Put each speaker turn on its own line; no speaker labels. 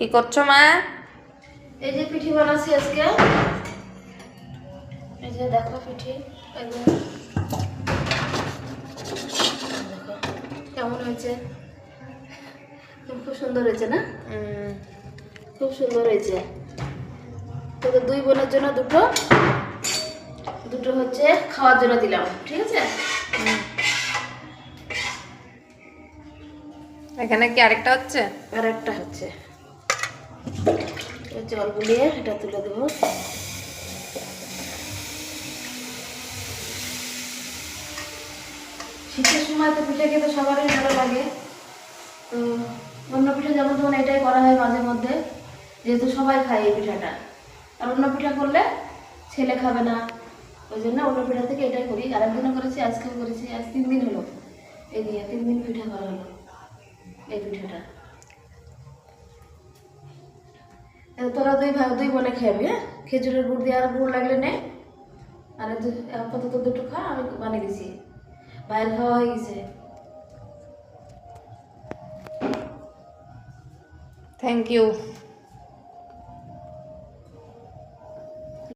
কি করছো মা?
এই যে পিঠে বানাচ্ছি আজকে। এই যে দেখো পিঠে একদম দেখো কেমন হয়েছে, খুব সুন্দর হয়েছে না? খুব সুন্দর হয়েছে। তোদের দুই বোনের জন্য দুটো দুটো হচ্ছে খাওয়ার জন্য দিলাম, ঠিক আছে?
এখানে কি আরেকটা হচ্ছে?
আর একটা হচ্ছে, জল গুলিয়ে এটা তুলে দেবো। শীতের সময় তো পিঠে খেতে সবারই ভালো লাগে। তো অন্য পিঠা যেমন যেমন এটাই করা হয় মাঝে মধ্যে, যেহেতু সবাই খায় এই পিঠাটা। আর অন্য পিঠা করলে ছেলে খাবে না, ওই জন্য অন্য পিঠা থেকে এটাই করি। আর একদিনও করেছি, আজকেও করেছি, আজ 3 দিন হলো এই দিয়ে 3 দিন পিঠা করা হলো এই পিঠাটা। তোরা দুই বোনে খাবি, হ্যাঁ? খেজুরের গুড় দিয়ে আর গুড় লাগলে নে। আর আপাতত দুটো খা, আমি বানিয়ে দিছি, বাইরে খাওয়া হয়ে গেছে।
Thank you.